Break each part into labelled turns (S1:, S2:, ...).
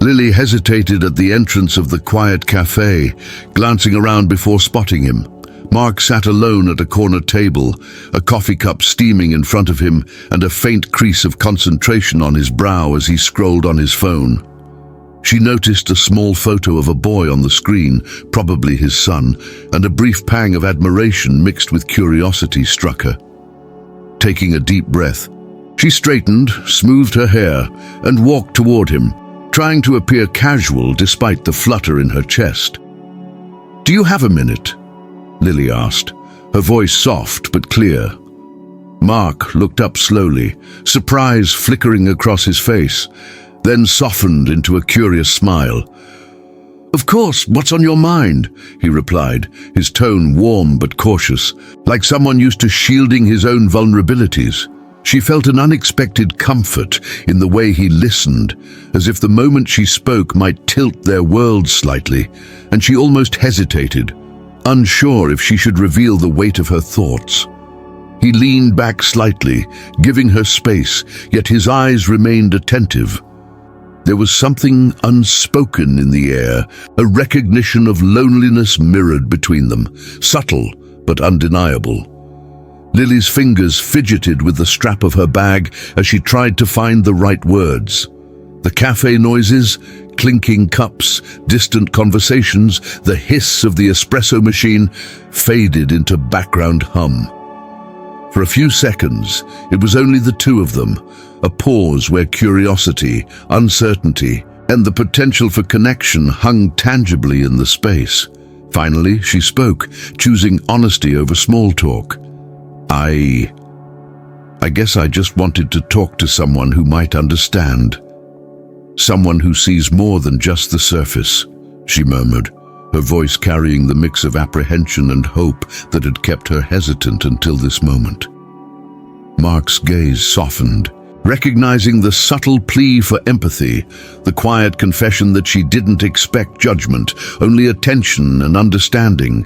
S1: Lily hesitated at the entrance of the quiet cafe, glancing around before spotting him. Mark sat alone at a corner table, a coffee cup steaming in front of him and a faint crease of concentration on his brow as he scrolled on his phone. She noticed a small photo of a boy on the screen, probably his son, and a brief pang of admiration mixed with curiosity struck her. Taking a deep breath, she straightened, smoothed her hair, and walked toward him, trying to appear casual despite the flutter in her chest. "Do you have a minute?" Lily asked, her voice soft but clear. Mark looked up slowly, surprise flickering across his face, then softened into a curious smile. "Of course, what's on your mind?" he replied, his tone warm but cautious, like someone used to shielding his own vulnerabilities. She felt an unexpected comfort in the way he listened, as if the moment she spoke might tilt their world slightly, and she almost hesitated, unsure if she should reveal the weight of her thoughts. He leaned back slightly, giving her space, yet his eyes remained attentive. There was something unspoken in the air, a recognition of loneliness mirrored between them, subtle but undeniable. Lily's fingers fidgeted with the strap of her bag as she tried to find the right words. The cafe noises, clinking cups, distant conversations, the hiss of the espresso machine faded into background hum. For a few seconds, it was only the two of them, a pause where curiosity, uncertainty, and the potential for connection hung tangibly in the space. Finally, she spoke, choosing honesty over small talk. I guess I just wanted to talk to someone who might understand. Someone who sees more than just the surface," she murmured, her voice carrying the mix of apprehension and hope that had kept her hesitant until this moment. Mark's gaze softened, recognizing the subtle plea for empathy, the quiet confession that she didn't expect judgment, only attention and understanding.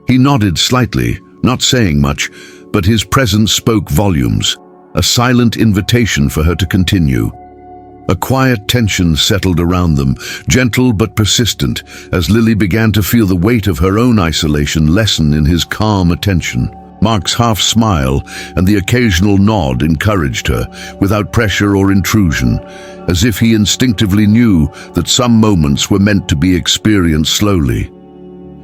S1: He nodded slightly, not saying much, but his presence spoke volumes, a silent invitation for her to continue. A quiet tension settled around them, gentle but persistent, as Lily began to feel the weight of her own isolation lessen in his calm attention. Mark's half-smile and the occasional nod encouraged her, without pressure or intrusion, as if he instinctively knew that some moments were meant to be experienced slowly.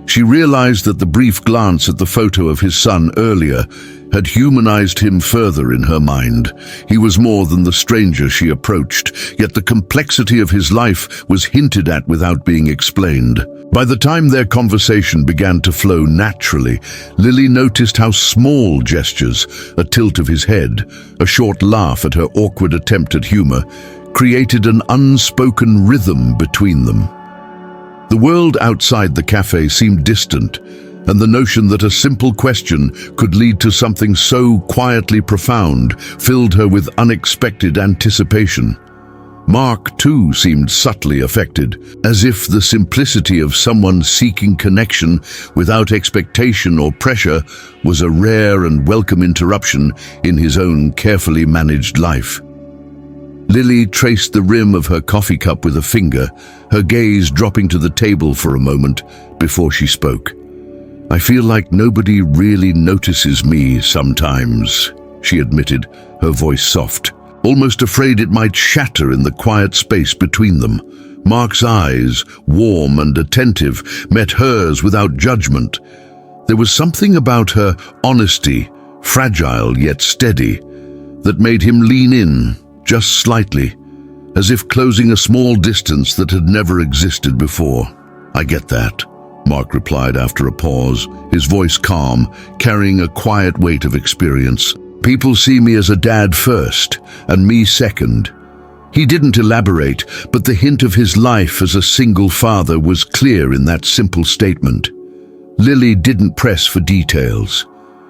S1: She realized that the brief glance at the photo of his son earlier had humanized him further in her mind. He was more than the stranger she approached, yet the complexity of his life was hinted at without being explained. By the time their conversation began to flow naturally, Lily noticed how small gestures, a tilt of his head, a short laugh at her awkward attempt at humor, created an unspoken rhythm between them. The world outside the cafe seemed distant, and the notion that a simple question could lead to something so quietly profound filled her with unexpected anticipation. Mark, too, seemed subtly affected, as if the simplicity of someone seeking connection without expectation or pressure was a rare and welcome interruption in his own carefully managed life. Lily traced the rim of her coffee cup with a finger, her gaze dropping to the table for a moment before she spoke. "I feel like nobody really notices me sometimes," she admitted, her voice soft, almost afraid it might shatter in the quiet space between them. Mark's eyes, warm and attentive, met hers without judgment. There was something about her honesty, fragile yet steady, that made him lean in, just slightly, as if closing a small distance that had never existed before. "I get that," Mark replied after a pause, his voice calm, carrying a quiet weight of experience. "People see me as a dad first, and me second." He didn't elaborate, but the hint of his life as a single father was clear in that simple statement. Lily didn't press for details.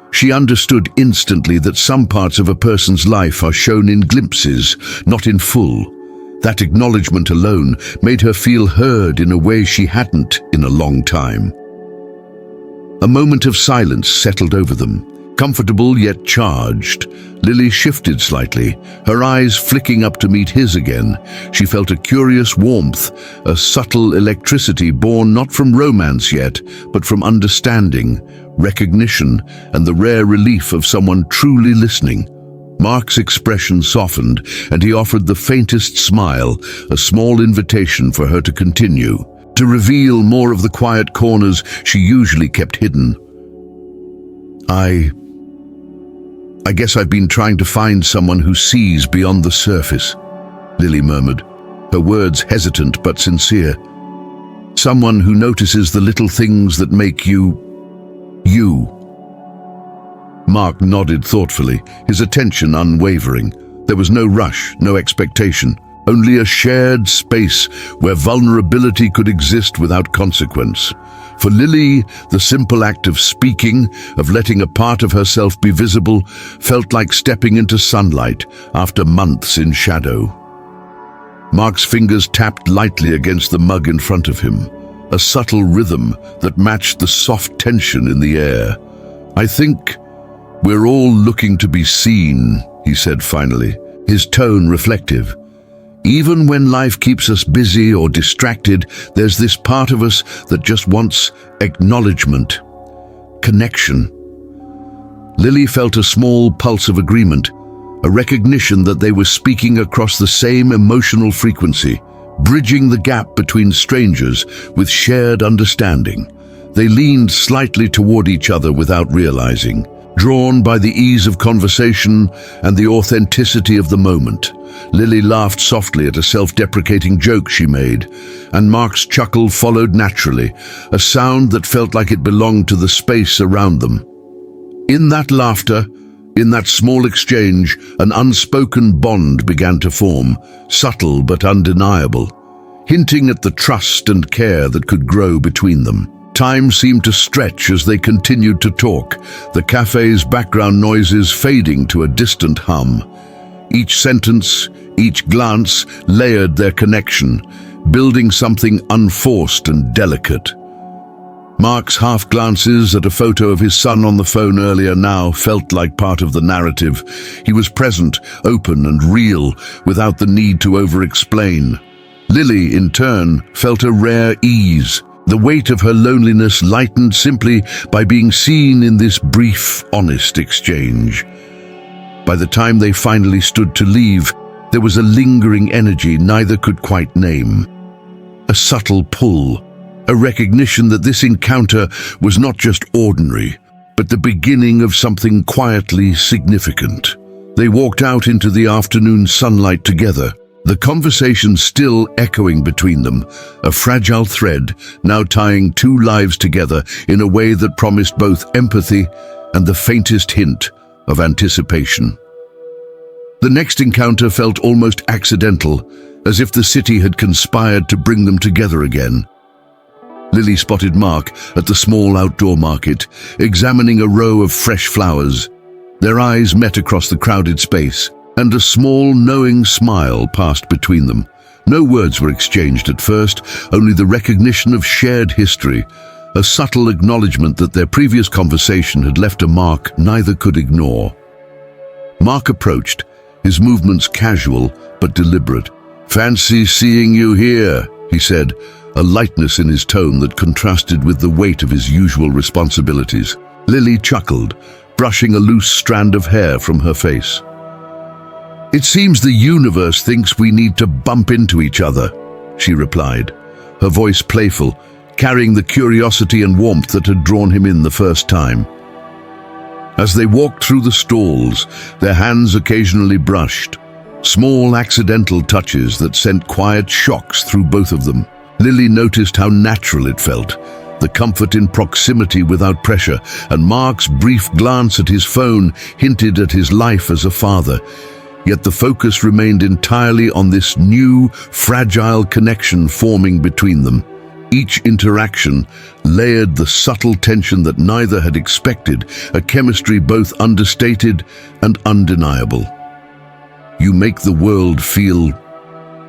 S1: She understood instantly that some parts of a person's life are shown in glimpses, not in full. That acknowledgement alone made her feel heard in a way she hadn't in a long time. A moment of silence settled over them, comfortable yet charged. Lily shifted slightly, her eyes flicking up to meet his again. She felt a curious warmth, a subtle electricity born not from romance yet, but from understanding, recognition, and the rare relief of someone truly listening. Mark's expression softened, and he offered the faintest smile, a small invitation for her to continue, to reveal more of the quiet corners she usually kept hidden. I guess I've been trying to find someone who sees beyond the surface, Lily murmured, her words hesitant but sincere. Someone who notices the little things that make you. Mark nodded thoughtfully, his attention unwavering. There was no rush, no expectation, only a shared space where vulnerability could exist without consequence. For Lily, the simple act of speaking, of letting a part of herself be visible, felt like stepping into sunlight after months in shadow. Mark's fingers tapped lightly against the mug in front of him, a subtle rhythm that matched the soft tension in the air. I think we're all looking to be seen, he said finally, his tone reflective. Even when life keeps us busy or distracted, there's this part of us that just wants acknowledgement, connection. Lily felt a small pulse of agreement, a recognition that they were speaking across the same emotional frequency, bridging the gap between strangers with shared understanding. They leaned slightly toward each other without realizing, drawn by the ease of conversation and the authenticity of the moment. Lily laughed softly at a self-deprecating joke she made, and Mark's chuckle followed naturally, a sound that felt like it belonged to the space around them. In that laughter, in that small exchange, an unspoken bond began to form, subtle but undeniable, hinting at the trust and care that could grow between them. Time seemed to stretch as they continued to talk, the cafe's background noises fading to a distant hum. Each sentence, each glance layered their connection, building something unforced and delicate. Mark's half glances at a photo of his son on the phone earlier now felt like part of the narrative. He was present, open and real, without the need to over-explain. Lily, in turn, felt a rare ease. The weight of her loneliness lightened simply by being seen in this brief, honest exchange. By the time they finally stood to leave, there was a lingering energy neither could quite name. A subtle pull, a recognition that this encounter was not just ordinary, but the beginning of something quietly significant. They walked out into the afternoon sunlight together, the conversation still echoing between them, a fragile thread now tying two lives together in a way that promised both empathy and the faintest hint of anticipation. The next encounter felt almost accidental, as if the city had conspired to bring them together again. Lily spotted Mark at the small outdoor market, examining a row of fresh flowers. Their eyes met across the crowded space, and a small, knowing smile passed between them. No words were exchanged at first, only the recognition of shared history, a subtle acknowledgement that their previous conversation had left a mark neither could ignore. Mark approached, his movements casual but deliberate. "Fancy seeing you here," he said, a lightness in his tone that contrasted with the weight of his usual responsibilities. Lily chuckled, brushing a loose strand of hair from her face. "It seems the universe thinks we need to bump into each other," she replied, her voice playful, carrying the curiosity and warmth that had drawn him in the first time. As they walked through the stalls, their hands occasionally brushed, small accidental touches that sent quiet shocks through both of them. Lily noticed how natural it felt, the comfort in proximity without pressure, and Mark's brief glance at his phone hinted at his life as a father. Yet the focus remained entirely on this new, fragile connection forming between them. Each interaction layered the subtle tension that neither had expected, a chemistry both understated and undeniable. "You make the world feel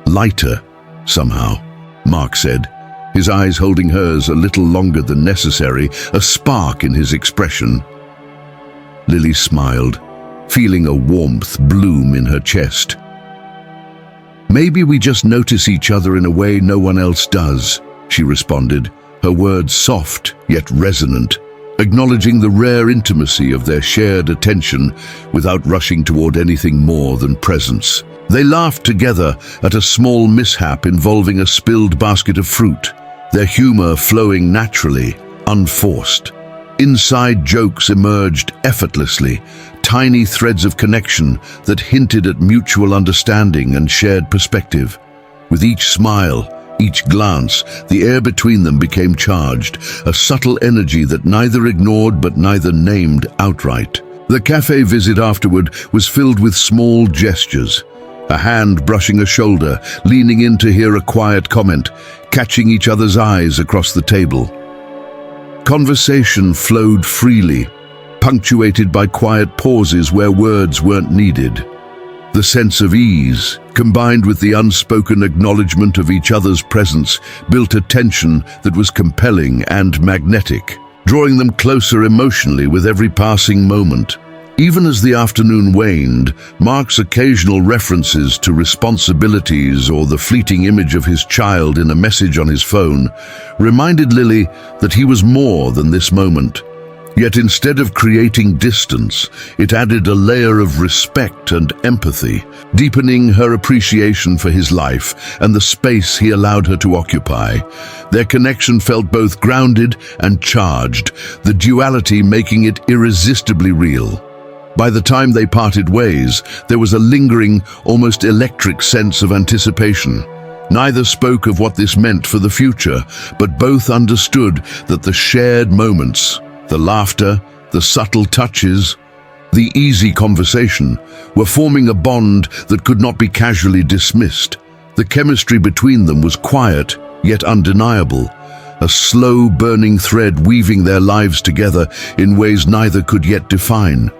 S1: lighter, somehow," Mark said, his eyes holding hers a little longer than necessary, a spark in his expression. Lily smiled, feeling a warmth bloom in her chest. "Maybe we just notice each other in a way no one else does," she responded, her words soft yet resonant, acknowledging the rare intimacy of their shared attention without rushing toward anything more than presence. They laughed together at a small mishap involving a spilled basket of fruit, their humor flowing naturally, unforced. Inside jokes emerged effortlessly, tiny threads of connection that hinted at mutual understanding and shared perspective. With each smile, each glance, the air between them became charged, a subtle energy that neither ignored but neither named outright. The cafe visit afterward was filled with small gestures. A hand brushing a shoulder, leaning in to hear a quiet comment, catching each other's eyes across the table. Conversation flowed freely, punctuated by quiet pauses where words weren't needed. The sense of ease, combined with the unspoken acknowledgement of each other's presence, built a tension that was compelling and magnetic, drawing them closer emotionally with every passing moment. Even as the afternoon waned, Mark's occasional references to responsibilities or the fleeting image of his child in a message on his phone reminded Lily that he was more than this moment. Yet instead of creating distance, it added a layer of respect and empathy, deepening her appreciation for his life and the space he allowed her to occupy. Their connection felt both grounded and charged, the duality making it irresistibly real. By the time they parted ways, there was a lingering, almost electric sense of anticipation. Neither spoke of what this meant for the future, but both understood that the shared moments, the laughter, the subtle touches, the easy conversation, were forming a bond that could not be casually dismissed. The chemistry between them was quiet, yet undeniable, a slow burning thread weaving their lives together in ways neither could yet define.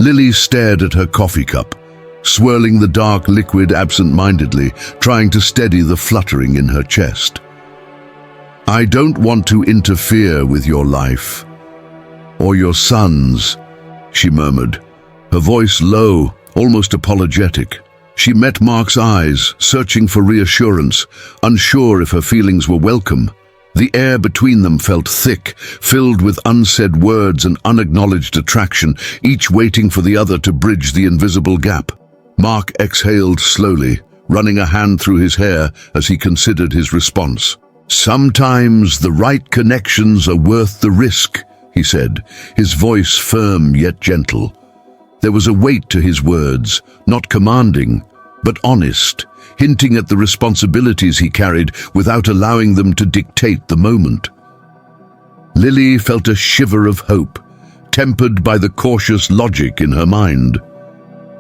S1: Lily stared at her coffee cup, swirling the dark liquid absent-mindedly, trying to steady the fluttering in her chest. "I don't want to interfere with your life, or your son's," she murmured, her voice low, almost apologetic. She met Mark's eyes, searching for reassurance, unsure if her feelings were welcome. The air between them felt thick, filled with unsaid words and unacknowledged attraction, each waiting for the other to bridge the invisible gap. Mark exhaled slowly, running a hand through his hair as he considered his response. "Sometimes the right connections are worth the risk," he said, his voice firm yet gentle. There was a weight to his words, not commanding, but honest, hinting at the responsibilities he carried without allowing them to dictate the moment. Lily felt a shiver of hope, tempered by the cautious logic in her mind.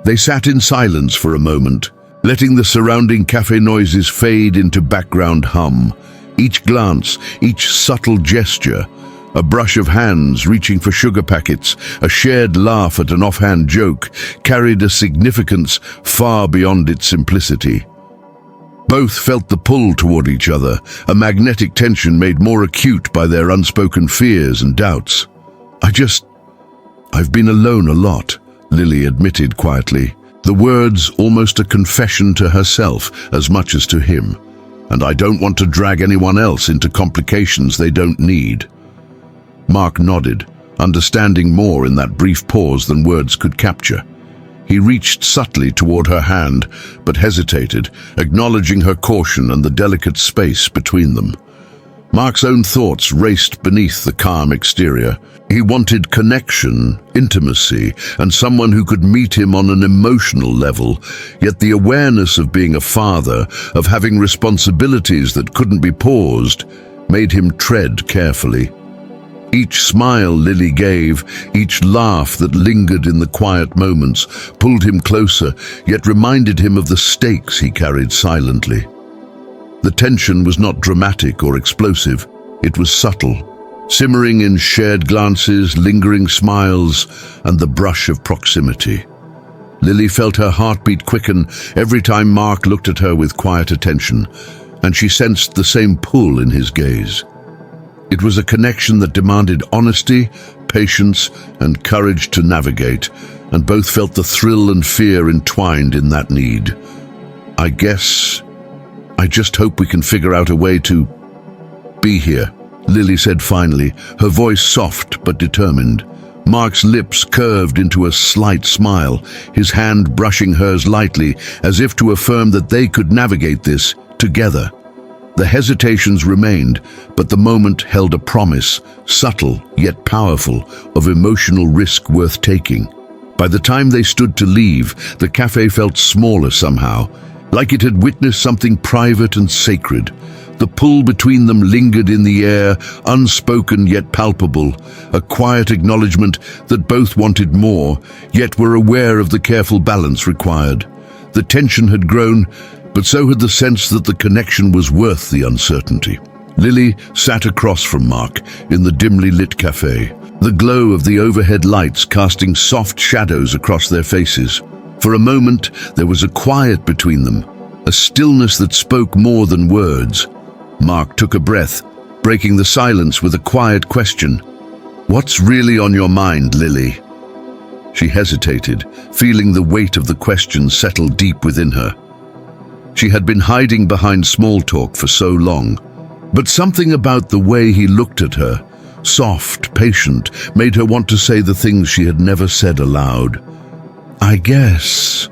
S1: They sat in silence for a moment, letting the surrounding cafe noises fade into background hum. Each glance, each subtle gesture, a brush of hands reaching for sugar packets, a shared laugh at an offhand joke, carried a significance far beyond its simplicity. Both felt the pull toward each other, a magnetic tension made more acute by their unspoken fears and doubts. I've been alone a lot," Lily admitted quietly, the words almost a confession to herself as much as to him. "And I don't want to drag anyone else into complications they don't need." Mark nodded, understanding more in that brief pause than words could capture. He reached subtly toward her hand, but hesitated, acknowledging her caution and the delicate space between them. Mark's own thoughts raced beneath the calm exterior. He wanted connection, intimacy, and someone who could meet him on an emotional level, yet the awareness of being a father, of having responsibilities that couldn't be paused, made him tread carefully. Each smile Lily gave, each laugh that lingered in the quiet moments, pulled him closer, yet reminded him of the stakes he carried silently. The tension was not dramatic or explosive, it was subtle, simmering in shared glances, lingering smiles, and the brush of proximity. Lily felt her heartbeat quicken every time Mark looked at her with quiet attention, and she sensed the same pull in his gaze. It was a connection that demanded honesty, patience, and courage to navigate, and both felt the thrill and fear entwined in that need. I just hope we can figure out a way to be here, Lily said finally, her voice soft but determined. Mark's lips curved into a slight smile, his hand brushing hers lightly, as if to affirm that they could navigate this together. The hesitations remained, but the moment held a promise, subtle yet powerful, of emotional risk worth taking. By the time they stood to leave, the cafe felt smaller somehow, like it had witnessed something private and sacred. The pull between them lingered in the air, unspoken yet palpable, a quiet acknowledgement that both wanted more, yet were aware of the careful balance required. The tension had grown, but so had the sense that the connection was worth the uncertainty. Lily sat across from Mark in the dimly lit cafe, the glow of the overhead lights casting soft shadows across their faces. For a moment, there was a quiet between them, a stillness that spoke more than words. Mark took a breath, breaking the silence with a quiet question. "What's really on your mind, Lily?" She hesitated, feeling the weight of the question settle deep within her. She had been hiding behind small talk for so long, but something about the way he looked at her, soft, patient, made her want to say the things she had never said aloud. "I guess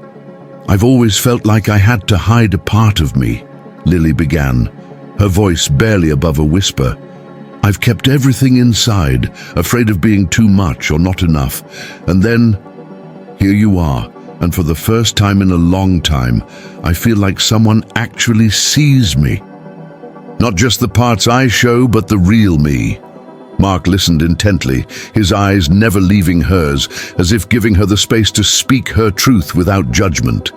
S1: I've always felt like I had to hide a part of me," Lily began, her voice barely above a whisper. "I've kept everything inside, afraid of being too much or not enough. And then, here you are, and for the first time in a long time, I feel like someone actually sees me. Not just the parts I show, but the real me." Mark listened intently, his eyes never leaving hers, as if giving her the space to speak her truth without judgment.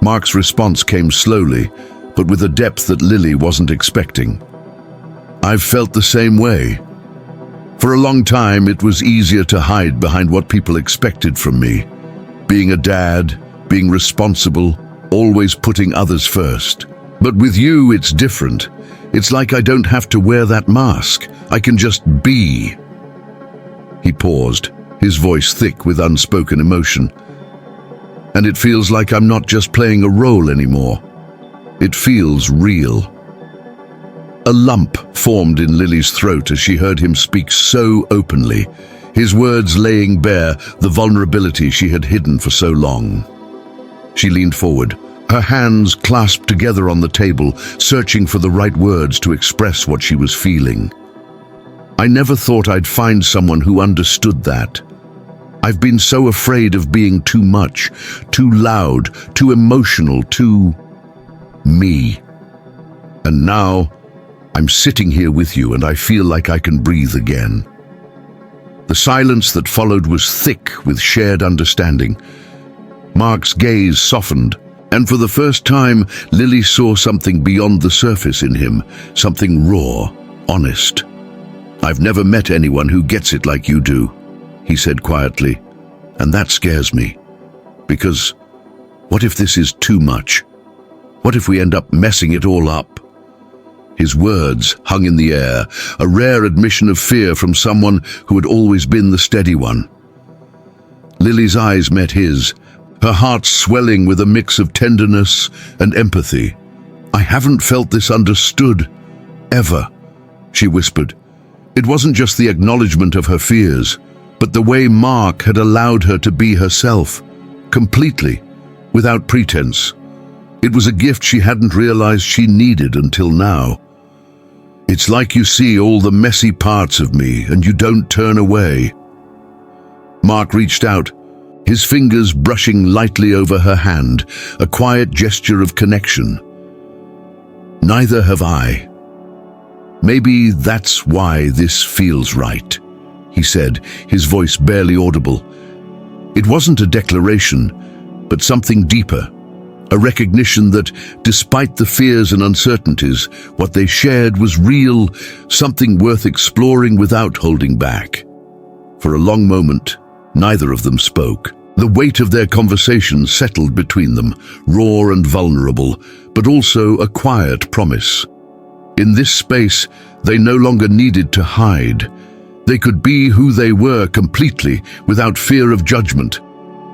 S1: Mark's response came slowly, but with a depth that Lily wasn't expecting. "I've felt the same way. For a long time, it was easier to hide behind what people expected from me. Being a dad, being responsible, always putting others first. But with you, it's different. It's like I don't have to wear that mask. I can just be." He paused, his voice thick with unspoken emotion. "And it feels like I'm not just playing a role anymore. It feels real." A lump formed in Lily's throat as she heard him speak so openly, his words laying bare the vulnerability she had hidden for so long. She leaned forward, her hands clasped together on the table, searching for the right words to express what she was feeling. "I never thought I'd find someone who understood that. I've been so afraid of being too much, too loud, too emotional, too me. And now, I'm sitting here with you and I feel like I can breathe again." The silence that followed was thick with shared understanding. Mark's gaze softened, and for the first time, Lily saw something beyond the surface in him, something raw, honest. "I've never met anyone who gets it like you do," he said quietly, "and that scares me. Because what if this is too much? What if we end up messing it all up?" His words hung in the air, a rare admission of fear from someone who had always been the steady one. Lily's eyes met his, her heart swelling with a mix of tenderness and empathy. "I haven't felt this understood, ever," she whispered. It wasn't just the acknowledgement of her fears, but the way Mark had allowed her to be herself, completely, without pretense. It was a gift she hadn't realized she needed until now. "It's like you see all the messy parts of me and you don't turn away." Mark reached out, his fingers brushing lightly over her hand, a quiet gesture of connection. "Neither have I. Maybe that's why this feels right," he said, his voice barely audible. It wasn't a declaration, but something deeper, a recognition that, despite the fears and uncertainties, what they shared was real, something worth exploring without holding back. For a long moment, neither of them spoke. The weight of their conversation settled between them, raw and vulnerable, but also a quiet promise. In this space, they no longer needed to hide. They could be who they were completely, without fear of judgment.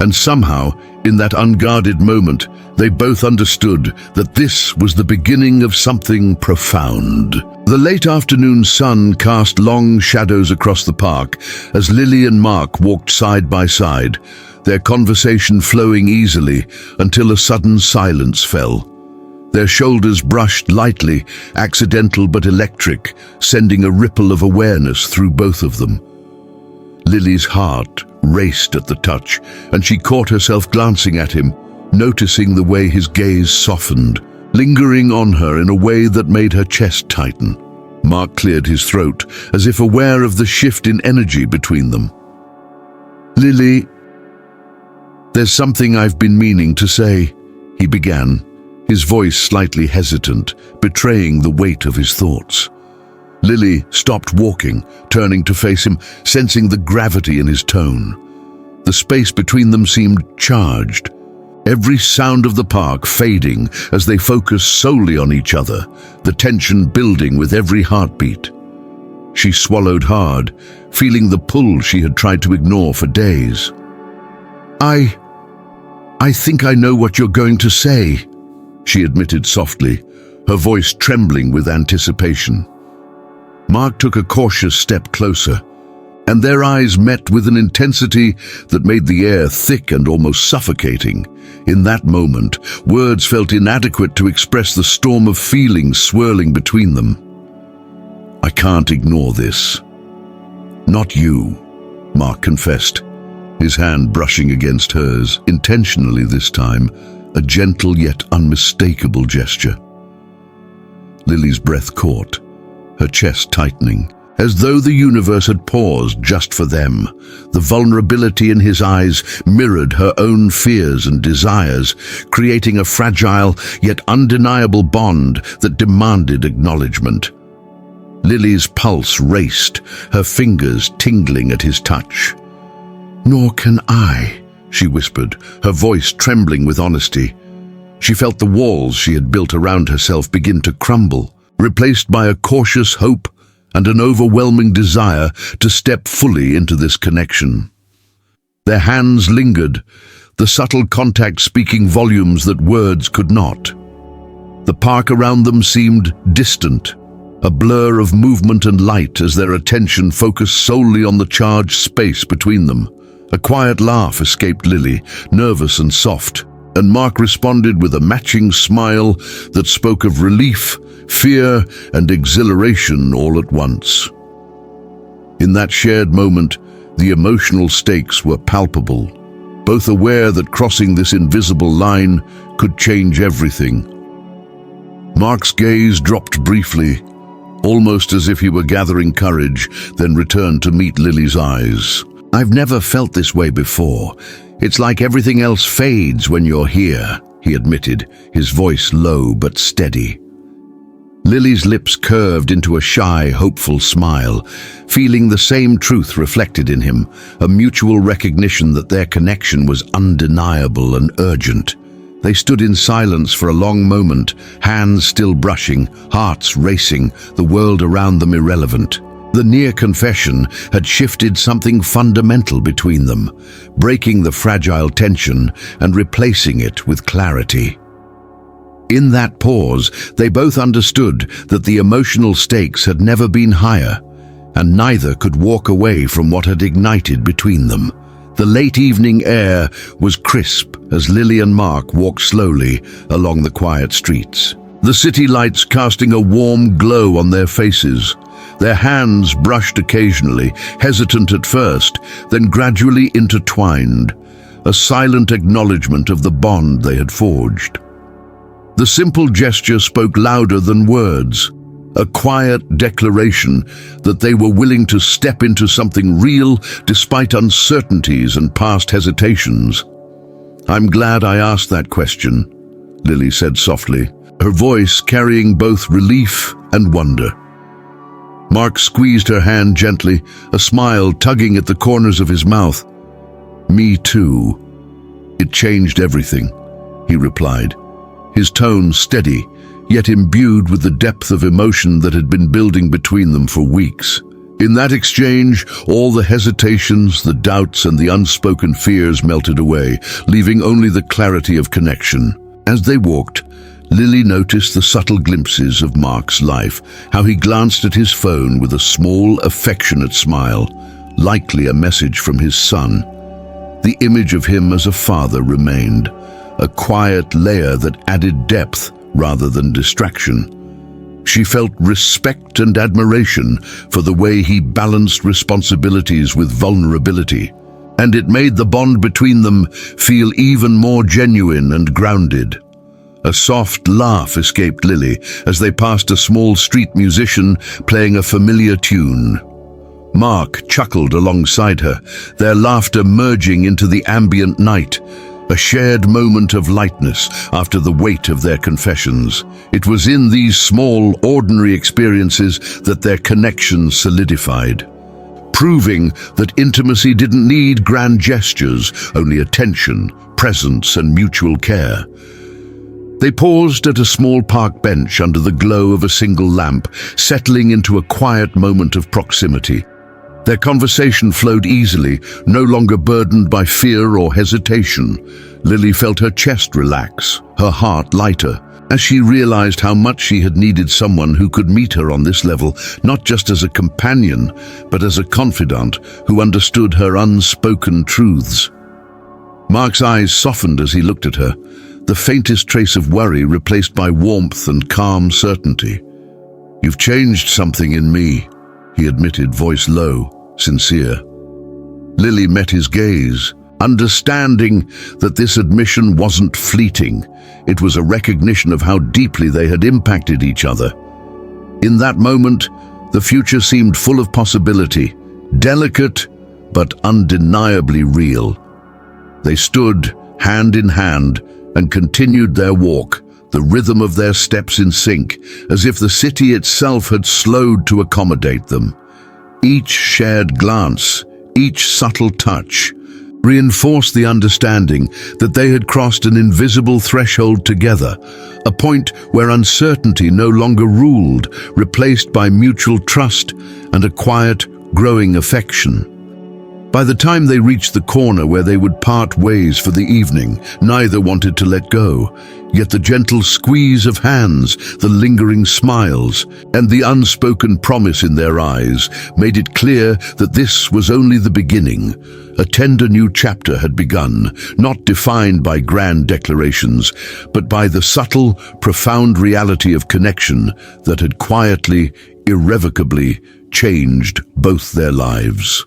S1: And somehow, in that unguarded moment, they both understood that this was the beginning of something profound. The late afternoon sun cast long shadows across the park as Lily and Mark walked side by side, their conversation flowing easily until a sudden silence fell. Their shoulders brushed lightly, accidental but electric, sending a ripple of awareness through both of them. Lily's heart raced at the touch, and she caught herself glancing at him, noticing the way his gaze softened, lingering on her in a way that made her chest tighten. Mark cleared his throat, as if aware of the shift in energy between them. "Lily, there's something I've been meaning to say," he began, his voice slightly hesitant, betraying the weight of his thoughts. Lily stopped walking, turning to face him, sensing the gravity in his tone. The space between them seemed charged, every sound of the park fading as they focused solely on each other, the tension building with every heartbeat. She swallowed hard, feeling the pull she had tried to ignore for days. I think I know what you're going to say," she admitted softly, her voice trembling with anticipation. Mark took a cautious step closer, and their eyes met with an intensity that made the air thick and almost suffocating. In that moment, words felt inadequate to express the storm of feelings swirling between them. "I can't ignore this." "Not you," Mark confessed, his hand brushing against hers, intentionally this time, a gentle yet unmistakable gesture. Lily's breath caught, her chest tightening, as though the universe had paused just for them. The vulnerability in his eyes mirrored her own fears and desires, creating a fragile yet undeniable bond that demanded acknowledgement. Lily's pulse raced, her fingers tingling at his touch. "Nor can I," she whispered, her voice trembling with honesty. She felt the walls she had built around herself begin to crumble, replaced by a cautious hope and an overwhelming desire to step fully into this connection. Their hands lingered, the subtle contact speaking volumes that words could not. The park around them seemed distant, a blur of movement and light as their attention focused solely on the charged space between them. A quiet laugh escaped Lily, nervous and soft, and Mark responded with a matching smile that spoke of relief, fear, and exhilaration all at once. In that shared moment, the emotional stakes were palpable, both aware that crossing this invisible line could change everything. Mark's gaze dropped briefly, almost as if he were gathering courage, then returned to meet Lily's eyes. "I've never felt this way before. It's like everything else fades when you're here," he admitted, his voice low but steady. Lily's lips curved into a shy, hopeful smile, feeling the same truth reflected in him, a mutual recognition that their connection was undeniable and urgent. They stood in silence for a long moment, hands still brushing, hearts racing, the world around them irrelevant. The near confession had shifted something fundamental between them, breaking the fragile tension and replacing it with clarity. In that pause, they both understood that the emotional stakes had never been higher, and neither could walk away from what had ignited between them. The late evening air was crisp as Lily and Mark walked slowly along the quiet streets, the city lights casting a warm glow on their faces. Their hands brushed occasionally, hesitant at first, then gradually intertwined, a silent acknowledgement of the bond they had forged. The simple gesture spoke louder than words, a quiet declaration that they were willing to step into something real despite uncertainties and past hesitations. "I'm glad I asked that question," Lily said softly, her voice carrying both relief and wonder. Mark squeezed her hand gently, a smile tugging at the corners of his mouth. "Me too. It changed everything," he replied, his tone steady, yet imbued with the depth of emotion that had been building between them for weeks. In that exchange, all the hesitations, the doubts, and the unspoken fears melted away, leaving only the clarity of connection. As they walked, Lily noticed the subtle glimpses of Mark's life, how he glanced at his phone with a small, affectionate smile, likely a message from his son. The image of him as a father remained, a quiet layer that added depth rather than distraction. She felt respect and admiration for the way he balanced responsibilities with vulnerability, and it made the bond between them feel even more genuine and grounded. A soft laugh escaped Lily as they passed a small street musician playing a familiar tune. Mark chuckled alongside her, their laughter merging into the ambient night, a shared moment of lightness after the weight of their confessions. It was in these small, ordinary experiences that their connection solidified, proving that intimacy didn't need grand gestures, only attention, presence, and mutual care. They paused at a small park bench under the glow of a single lamp, settling into a quiet moment of proximity. Their conversation flowed easily, no longer burdened by fear or hesitation. Lily felt her chest relax, her heart lighter, as she realized how much she had needed someone who could meet her on this level, not just as a companion, but as a confidant who understood her unspoken truths. Mark's eyes softened as he looked at her, the faintest trace of worry replaced by warmth and calm certainty. "You've changed something in me," he admitted, voice low, sincere. Lily met his gaze, understanding that this admission wasn't fleeting. It was a recognition of how deeply they had impacted each other. In that moment, the future seemed full of possibility, delicate but undeniably real. They stood hand in hand and continued their walk, the rhythm of their steps in sync, as if the city itself had slowed to accommodate them. Each shared glance, each subtle touch, reinforced the understanding that they had crossed an invisible threshold together, a point where uncertainty no longer ruled, replaced by mutual trust and a quiet, growing affection. By the time they reached the corner where they would part ways for the evening, neither wanted to let go. Yet the gentle squeeze of hands, the lingering smiles, and the unspoken promise in their eyes made it clear that this was only the beginning. A tender new chapter had begun, not defined by grand declarations, but by the subtle, profound reality of connection that had quietly, irrevocably changed both their lives.